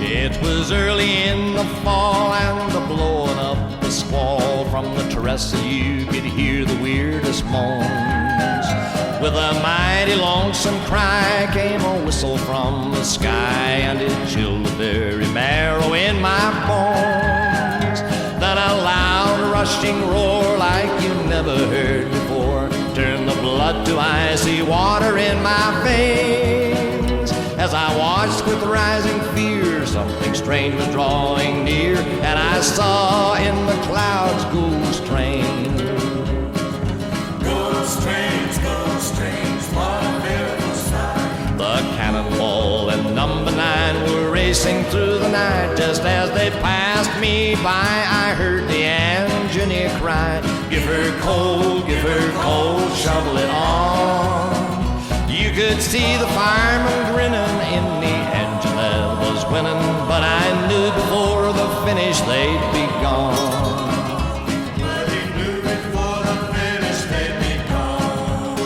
It was early in the fall and the blowing up the squall. From the terrace you could hear the weirdest moans. With a mighty lonesome cry came a whistle from the sky, and it chilled the very marrow in my bones. Then a loud rushing roar like you never heard before turned the blood to icy water in my veins. As I watched with rising fear, something strange was drawing near, and I saw in the clouds ghost train. Ghost trains, what a fearful sight. The cannonball and number 9 were racing through the night. Just as they passed me by, I heard the engineer cry, give her coal, shovel it on. You could see the fireman grinning in the engine that was winning, but I knew before the finish they'd be gone. But he knew before the finish they'd be gone.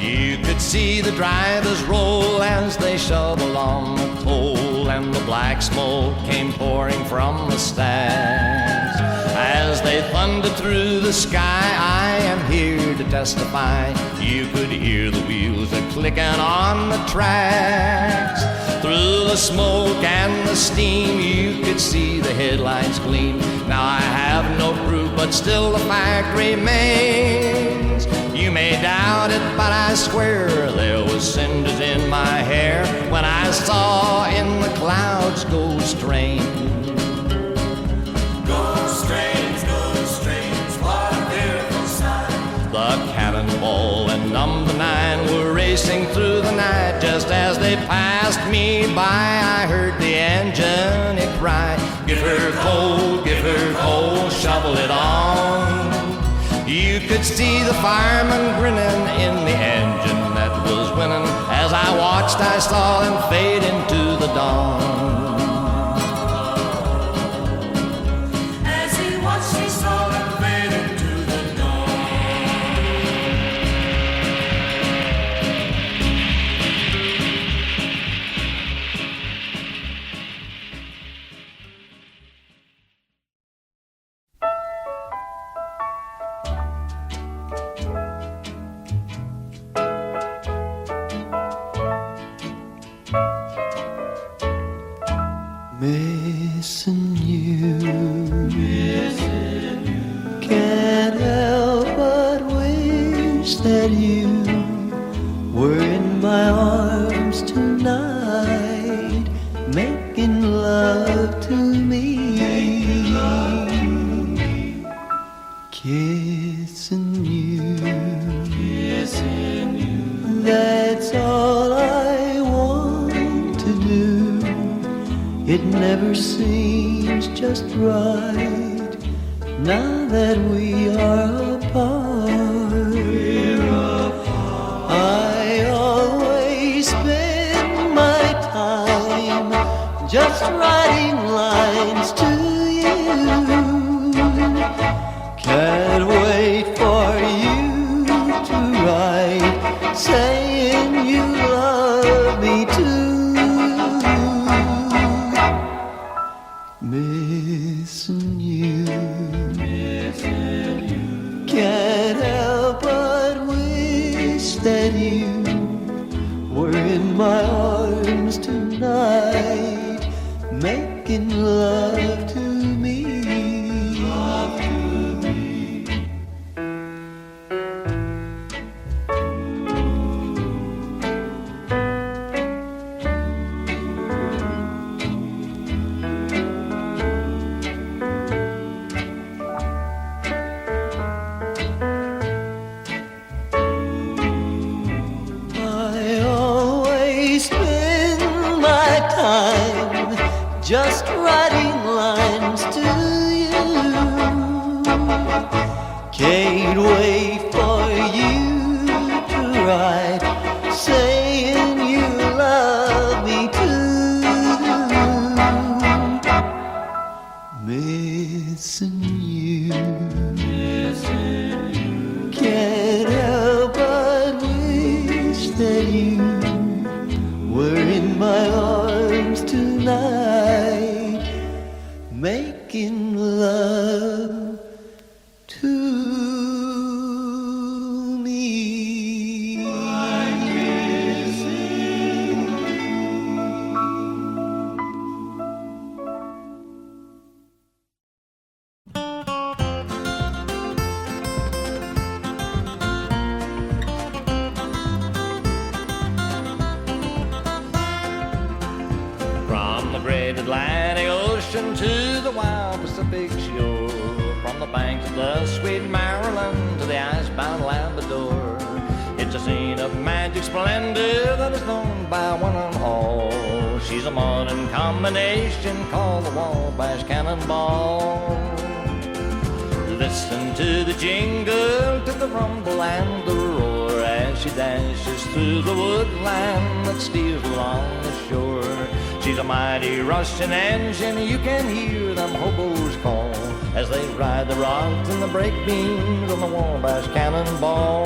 You could see the drivers roll as they shoveled on the coal, and the black smoke came pouring from the stacks. As they thundered through the sky, I am here to testify, you could hear the wheels a-clicking on the tracks. Through the smoke and the steam, you could see the headlights gleam. Now I have no proof, but still the fact remains. You may doubt it, but I swear there was cinders in my hair when I saw in the clouds ghost train. Ghost trains, what a fearful sight. The cannonball and number 9 were racing through the night. Just as they passed me by, I heard the engine cry, give her coal, shovel it on. You could see the fireman grinning in the engine that was winning. As I watched, I saw them fade into the dawn. As he watched, he saw them fade into the dawn. Missing you, can't help but wish that you were in my arms tonight, making love to me, kissing you, that's all I want to do. It never seems just right now that we are apart. I always spend my time just writing lines to you. Can't wait for you to write saying you love me too. Missing you, can't help but wish that you were in my arms tonight, making love to me. Love to me. Just writing lines to you. Can't wait for you to write saying you love me too. Missing you, can't help but wish that you were in my arms tonight, making love to me. I'm missing you. From the great Atlantic Ocean to the wild Pacific shore, from the banks of the sweet Maryland to the icebound Labrador, it's a scene of magic splendor that is known by one and all. She's a modern combination called the Wabash Cannonball. Listen to the jingle, to the rumble and the roar as she dashes through the woodland that steals along the shore. She's a mighty Russian engine, you can hear them hobos call as they ride the rocks and the brake beams on the Wabash Cannonball.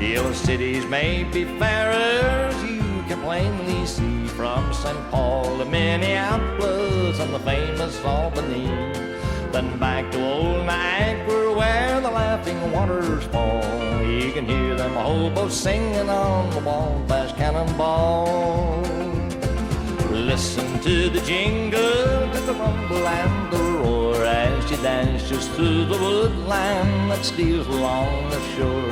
Your cities may be fairer, as you can plainly see, from St. Paul to Minneapolis and the famous Albany. Then back to old Niagara where the laughing waters fall. You can hear them hobos singing on the Wabash Cannonball. Listen to the jingle, to the rumble and the roar as she dashes through the woodland that steals along the shore.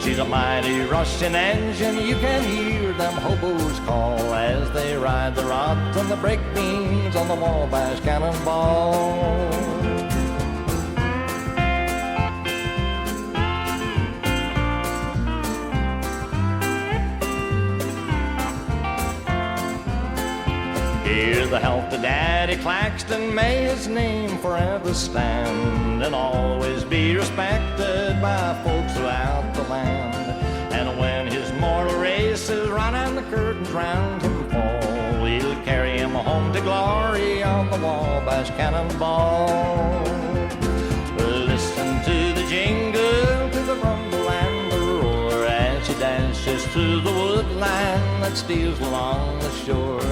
She's a mighty Russian engine, you can hear them hobos call as they ride the rocks and the brake beams on the Wabash Cannonball. Hear the health of Daddy Claxton, may his name forever stand and always be respected by folks throughout the land. And when his mortal race is run and the curtains round him fall, we'll carry him home to glory on the Wabash Cannonball. Listen to the jingle, to the rumble and the roar as she dances through the woodland that steals along the shore.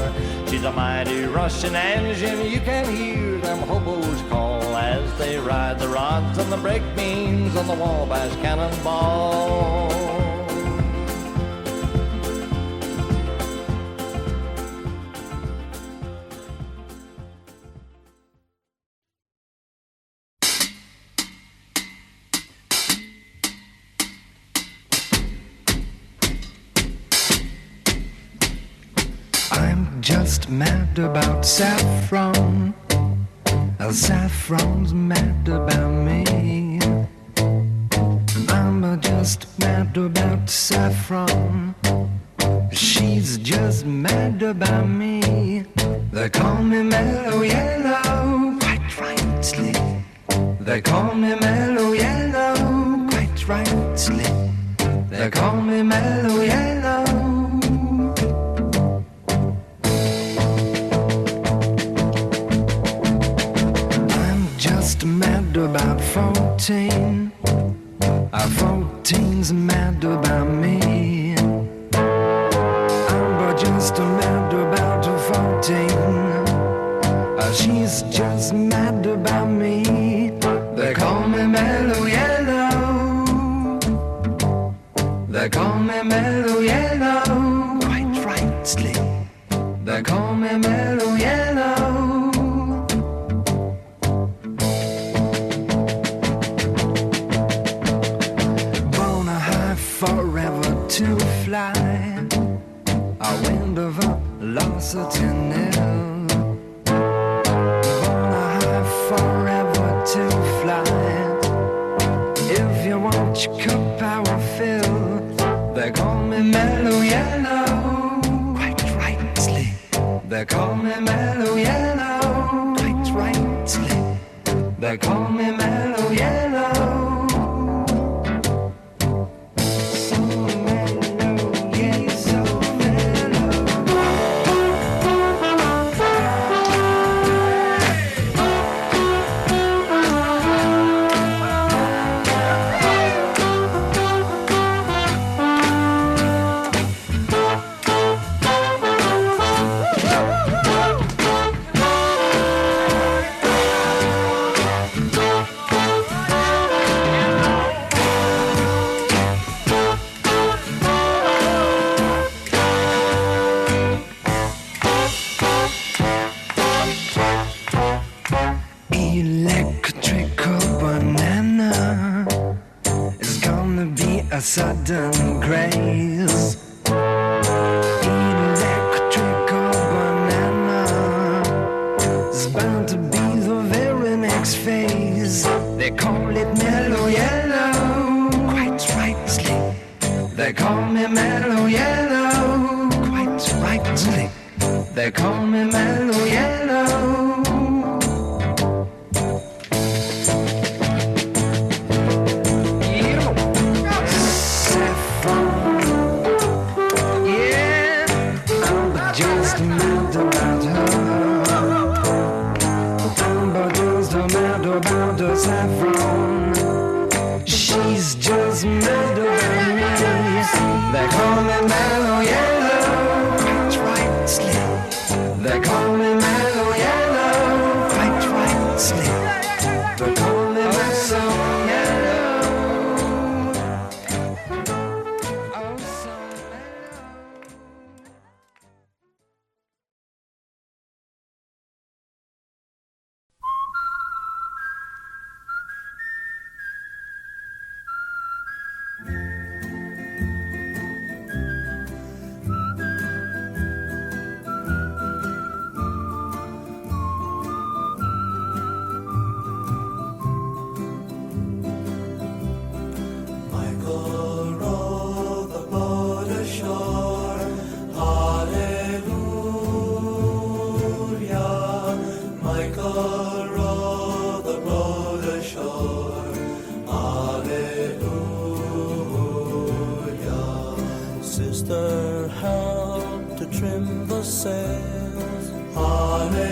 She's a mighty Russian engine, you can hear them hobos call as they ride the rods and the brake beams on the Wabash Cannonball. Just mad about saffron. Saffron's mad about me. I'm just mad about saffron. She's just mad about me. They call me mellow yellow, quite rightly. They call me mellow yellow, quite rightly. They call me mellow yellow. Mad about 14. 14's mad about me. I'm just mad about 14. She's just mad about me. They call me mellow yellow. They call me mellow yellow, quite rightly. They call me mellow yellow. Forever to fly, a wind of velocity nil. Born high forever to fly. If you want your cup, I will fill. They call me mellow yellow, quite rightly. They call me mellow yellow, quite rightly. They call me mellow yellow. mellow yellow, quite rightly. They call me mellow yellow. Saffron, she's just mad about me. They call me mellow yellow, quite rightly. They call me mellow yellow, quite rightly. They call me mellow yellow. Oh, so mellow. Sister, help to trim the sails. Hallelujah.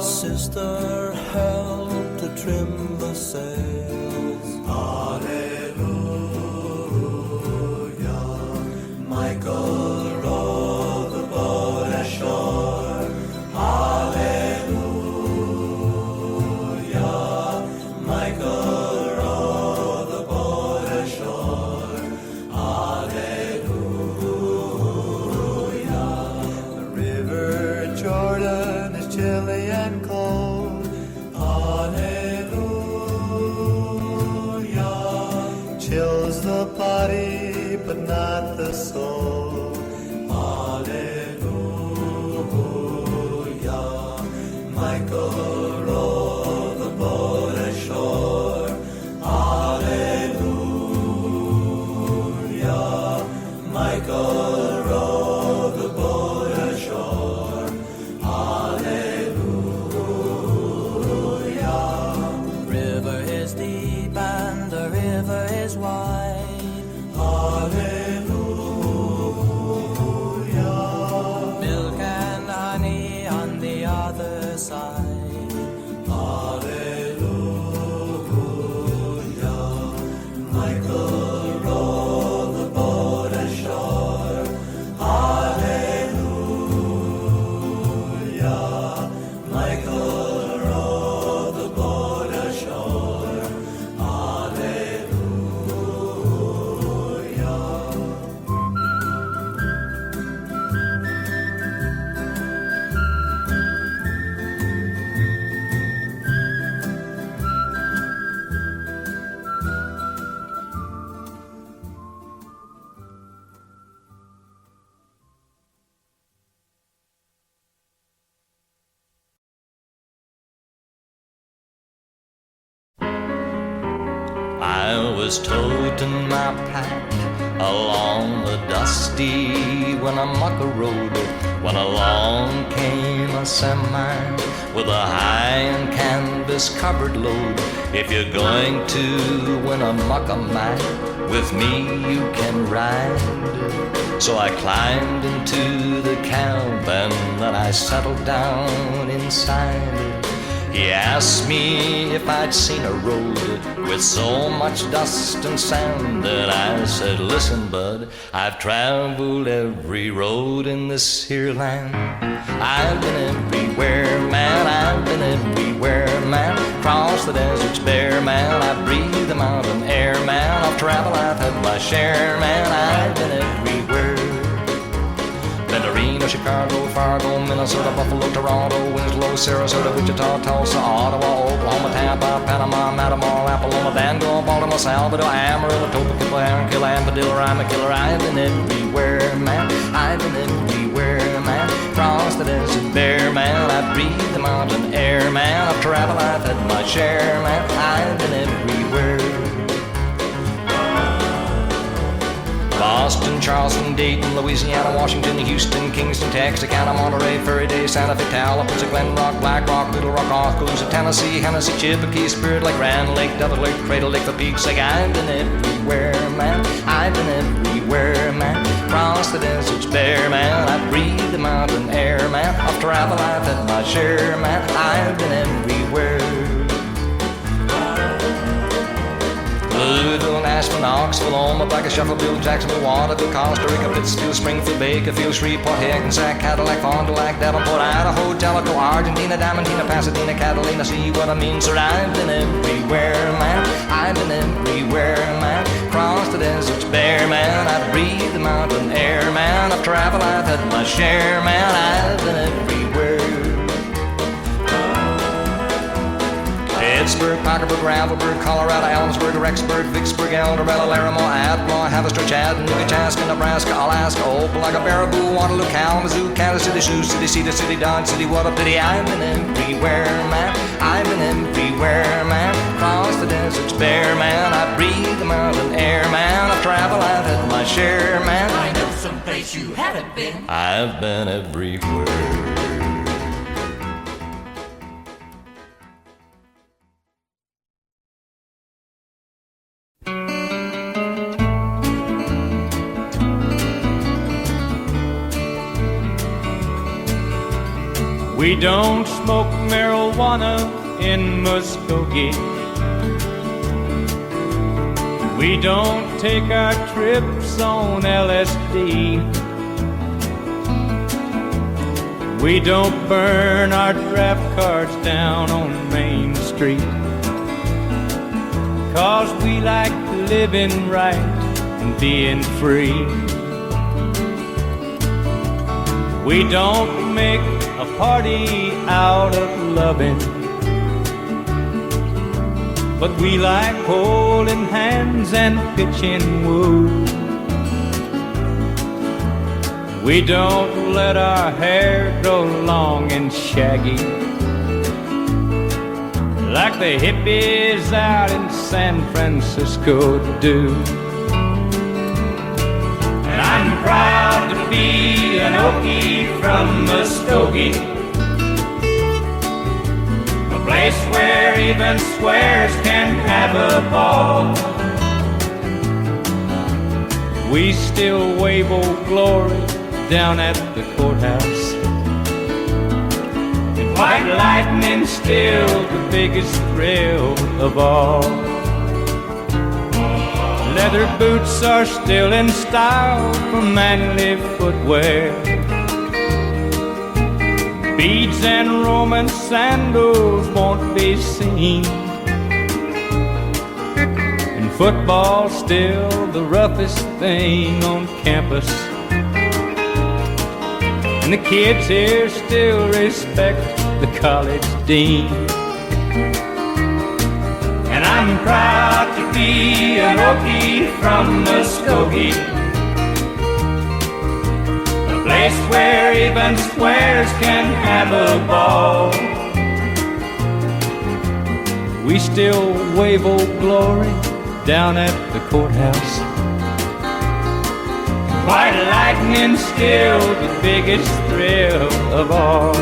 Sister, help to trim the sails. Hallelujah. Michael, row the boat ashore. Hallelujah. Michael. But not the soul. Hallelujah. Michael, row the boat ashore. Hallelujah. Michael, row the boat ashore. Hallelujah. River is deep and the river is wide. Hallelujah. Milk and honey on the other side. Hallelujah. Michael, row the boat ashore. Hallelujah. Michael, row the boat ashore. I was toting my pack along the dusty Winnemucca road when along came a semi with a high and canvas covered load. If you're going to Winnemucca, man, with me you can ride. So I climbed into the cab and then I settled down inside. He asked me if I'd seen a road with so much dust and sand, and I said, listen, bud, I've traveled every road in this here land. I've been everywhere, man, I've been everywhere, man. Crossed the deserts bare, man, I've breathed the mountain air, man. I've traveled, I've had my share, man, I've been everywhere. Been to Reno, Chicago, Fargo, Minnesota, Buffalo, Toronto, Winslow, Sarasota, Wichita, Tulsa, Ottawa, Oklahoma, Tampa, Panama, Matamor, Apollonia, Danville, Baltimore, Salvador, Amarillo, Topeka, Aaron, Ampadilla, Rima, I've been everywhere, man. I've been everywhere, man. Crossed the desert bare, man. I've breathed the mountain air, man. I've traveled, I've had my share, man. I've been everywhere. Austin, Charleston, Dayton, Louisiana, Washington, Houston, Kingston, Texarkana, Monterey, Furry Day, Santa Fe, Tallapoosa, Glen Rock, Black Rock, Little Rock, Oskaloosa, Tennessee, Hennessy, Chippewa, Spirit Lake, Grand Lake, Devil Lake, Cradle Lake, the Peaks. Like I've been everywhere, man. I've been everywhere, man. Across the deserts bare, man. I breathe the mountain air, man. Of travel I've had my share, man. I've been everywhere. Louisville, Nashville, Knoxville, Omaha, Shuffleville, Jacksonville, Waterville, Costa Rica, Pittsfield, Springfield, Bakerfield, Shreveport, Hackensack, Cadillac, Fond du Lac, Davenport, Idaho, Jellicoe, Argentina, Diamantina, Pasadena, Catalina. See what I mean, sir? I've been everywhere, man. I've been everywhere, man. Across the deserts bare, man. I breathe the mountain air, man. Of travel I've had my share, man. I've been everywhere. Pittsburgh, Parkersburg, Gravelburg, Colorado, Ellensburg, Rexburg, Vicksburg, El Dorado, Laramie, Atmore, Haverstraw, Chattanooga, Chaska, Nebraska, Alaska, Opelika, Baraboo, Waterloo, Kalamazoo, Kansas City, Sioux City, Cedar City, Dodge City, what up diddy? I've been everywhere, man. I've been everywhere, man. Across the deserts bare, man. I breathe the mountain air, man. Of travel I've had my share, man. I know someplace you haven't been. I've been everywhere. We don't smoke marijuana in Muskogee. We don't take our trips on LSD. We don't burn our draft cards down on Main Street. 'Cause we like living right and being free. We don't make a party out of loving, but we like holding hands and pitching wood. We don't let our hair grow long and shaggy like the hippies out in San Francisco do. And I'm proud to be an Okie from Muskogee, a place where even squares can have a ball. We still wave Old Glory down at the courthouse, and white lightning's still the biggest thrill of all. Leather boots are still in style for manly footwear. Beads and Roman sandals won't be seen, and football's still the roughest thing on campus. And the kids here still respect the college dean. And I'm proud to be an Okie from Muskogee, a place where even squares can have a ball. We still wave Old Glory down at the courthouse. White lightning's still the biggest thrill of all.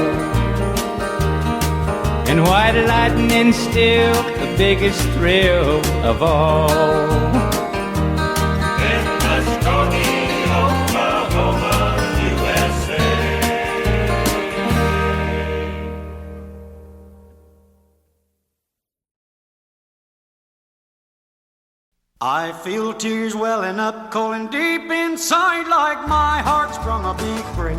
And white lightning's still the biggest thrill of all. In Muskogee, Oklahoma, USA. I feel tears welling up, cold and deep inside, like my heart sprung a big break.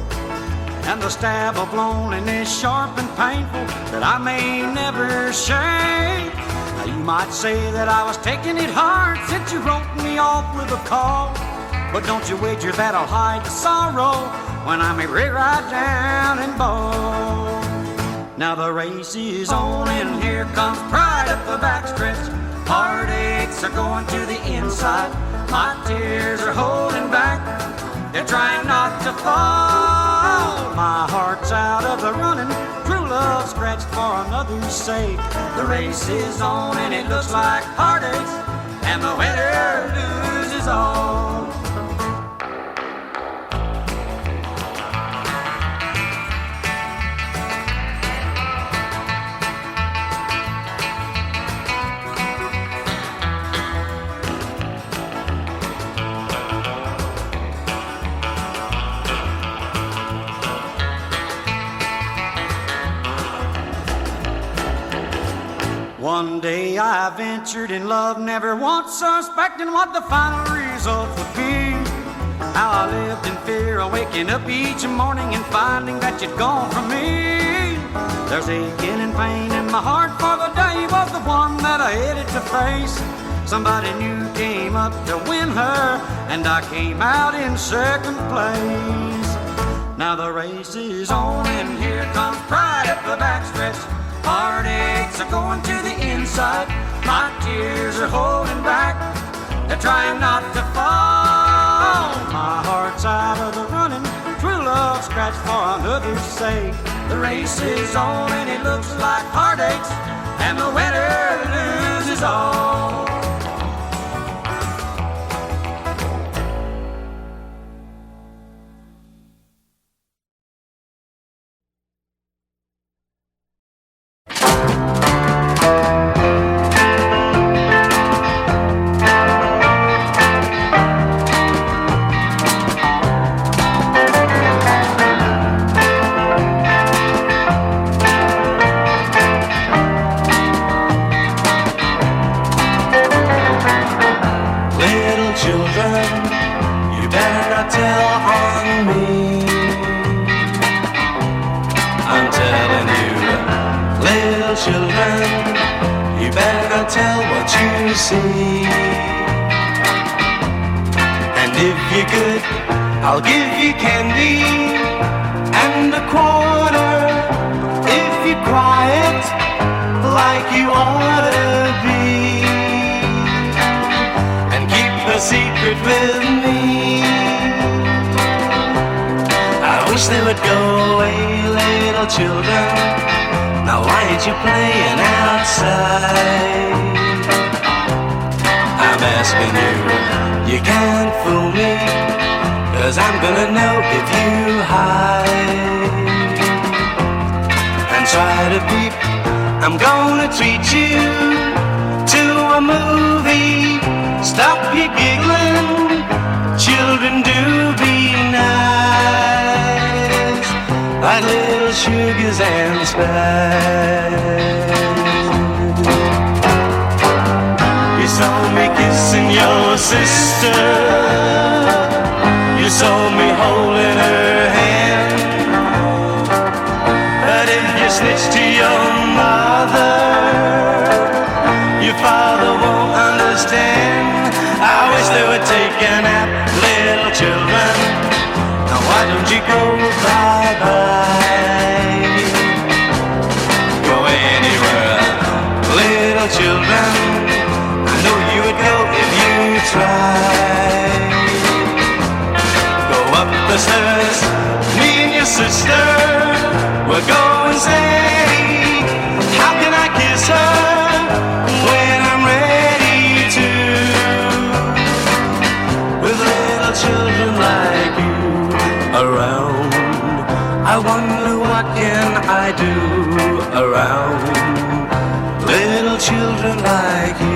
And the stab of loneliness sharp and painful that I may never shake. Now you might say that I was taking it hard since you wrote me off with a call, but don't you wager that I'll hide the sorrow when I'm right down and bow. Now the race is on and here comes pride up the backstretch. Heartaches are going to the inside. My tears are holding back. They're trying not to fall. My heart's out of the running. True love scratched for another's sake. The race is on and it looks like heartaches, and the winner loses all. One day I ventured in love, never once suspecting what the final result would be. How I lived in fear of waking up each morning and finding that you'd gone from me. There's aching and pain in my heart, for the day was the one that I headed to face. Somebody new came up to win her, and I came out in second place. Now the race is on, and here comes pride up the backstretch. Heartaches are going to the inside. My tears are holding back. They're trying not to fall. My heart's out of the running. True love scratched for another's sake. The race is on and it looks like heartaches, and the winner loses all. I'll give you candy and a quarter if you're quiet like you ought to be, and keep a secret with me. I wish they would go away, little children. Now why ain't you playing outside? I'm asking you, you can't fool me, 'cause I'm gonna know if you hide and try to peep. I'm gonna treat you to a movie. Stop your giggling, children, do be nice, like little sugars and spice. You saw me kissing your sister, you saw me holding her hand, but if you snitch to your mother, your father won't understand. I wish they would take a nap, little children. Now why don't you go bye-bye? Go anywhere, little children. I know you would go if you tried. Up the stairs, me and your sister will go and say, how can I kiss her when I'm ready to? With little children like you around, I wonder what can I do around little children like you.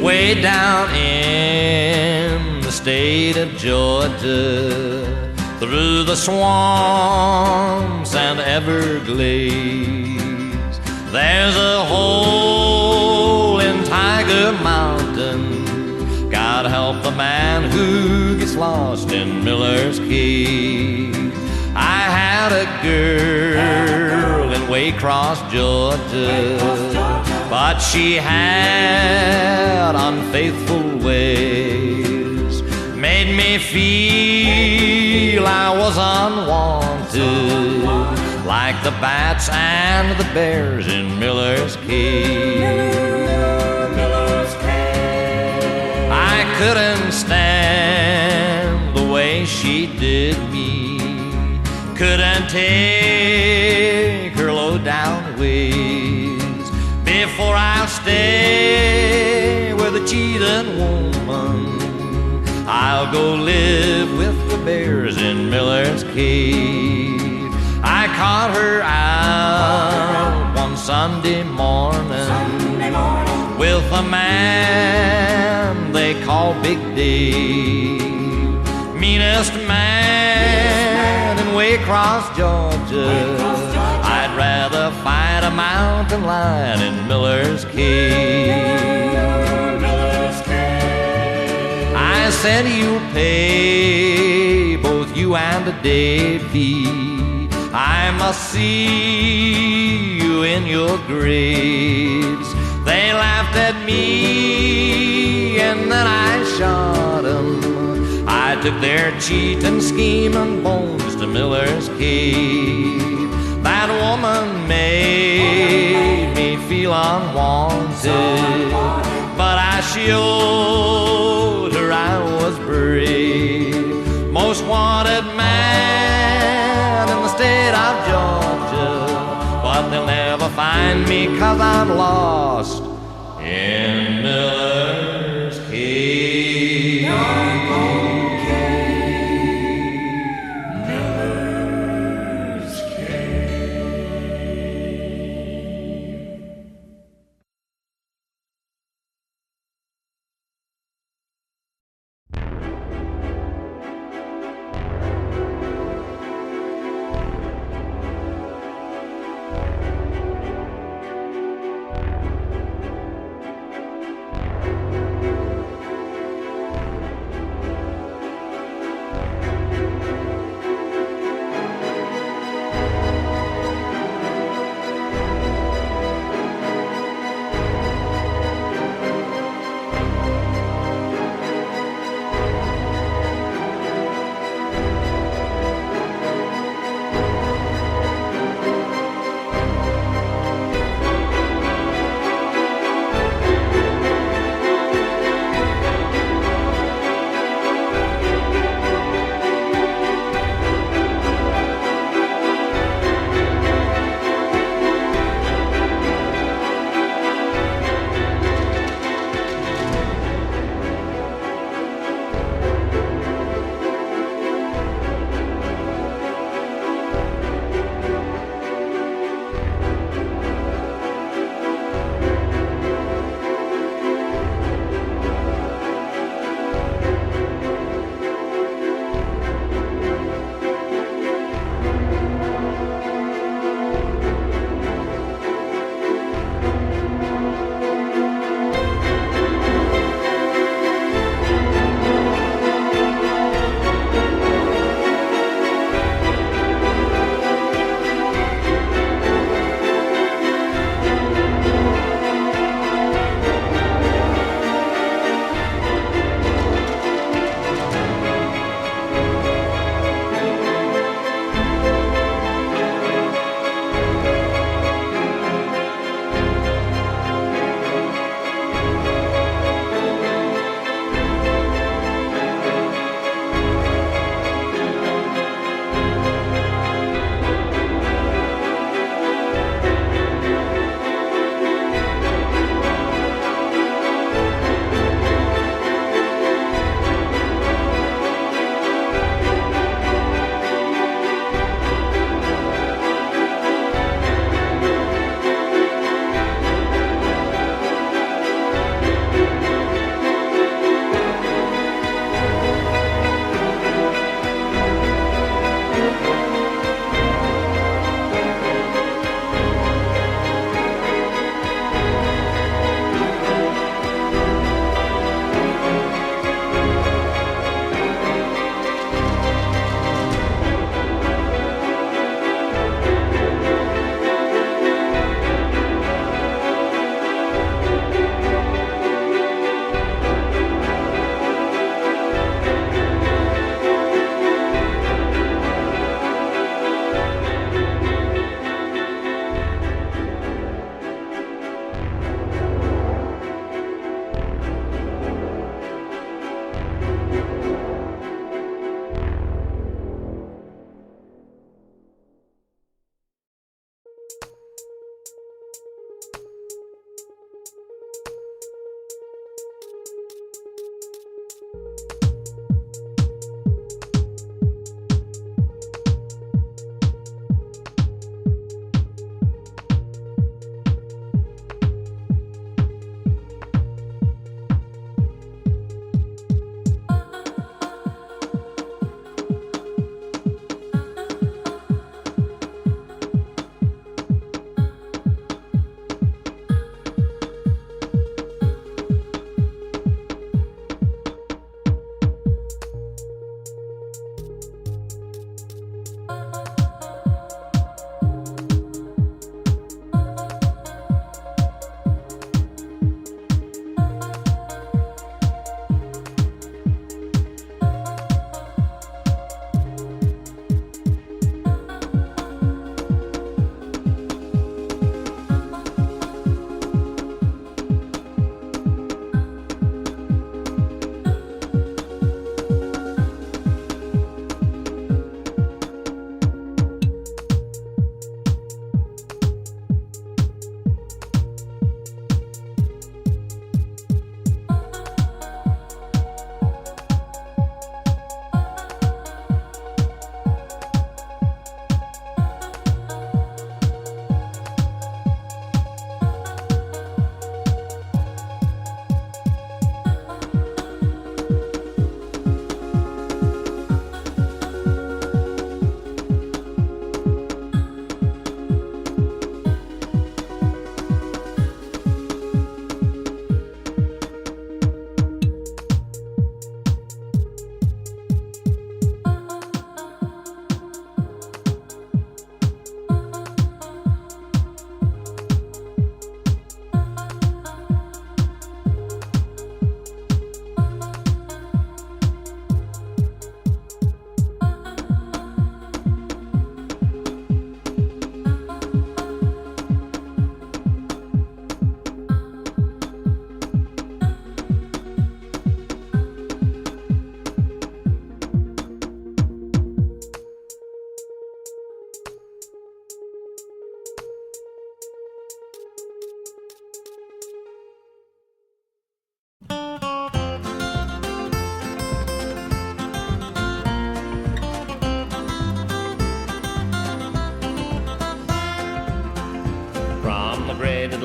Way down in the state of Georgia, through the swamps and Everglades, there's a hole in Tiger Mountain. God help the man who gets lost in Miller's Cave. I had a girl in Waycross, Georgia, but she had unfaithful ways, made me feel I was unwanted, like the bats and the bears in Miller's Cave. I couldn't stand the way she did me, couldn't take her low down ways. before I'll stay with a cheating woman. I'll go live with the bears in Miller's Cave. I caught her out one Sunday morning with a man they call Big Dave. Meanest man in Waycross, Georgia. I'd rather fight a mountain lion in Miller's Cave. I said you'll pay, both you and the Davy. I must see you in your graves. They laughed at me and then I shot 'em. I took their cheating, scheming bones to Miller's Cave. That woman made me feel unwanted, but I showed her I was brave. Most wanted man in the state of Georgia, but they'll never find me 'cause I'm lost in Miller's Cave. Miller's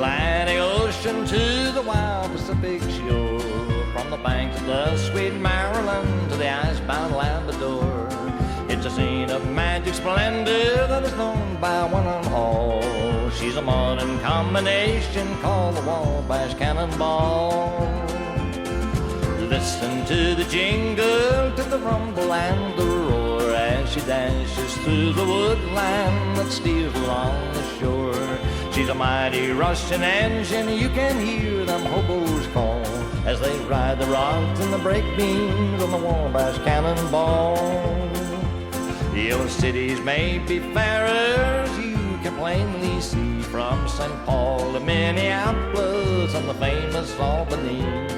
Atlantic Ocean to the wild Pacific shore, from the banks of the sweet Maryland to the icebound Labrador. It's a scene of magic splendor that is known by one and all. She's a modern combination called the Wabash Cannonball. Listen to the jingle, to the rumble and the roar, as she dashes through the woodland that steers along the shore. She's a mighty Russian engine, you can hear them hobos call, as they ride the rocks and the brake beams on the Wabash Cannonball. Your cities may be fairer, as you can plainly see, from St. Paul to Minneapolis and the famous Albany.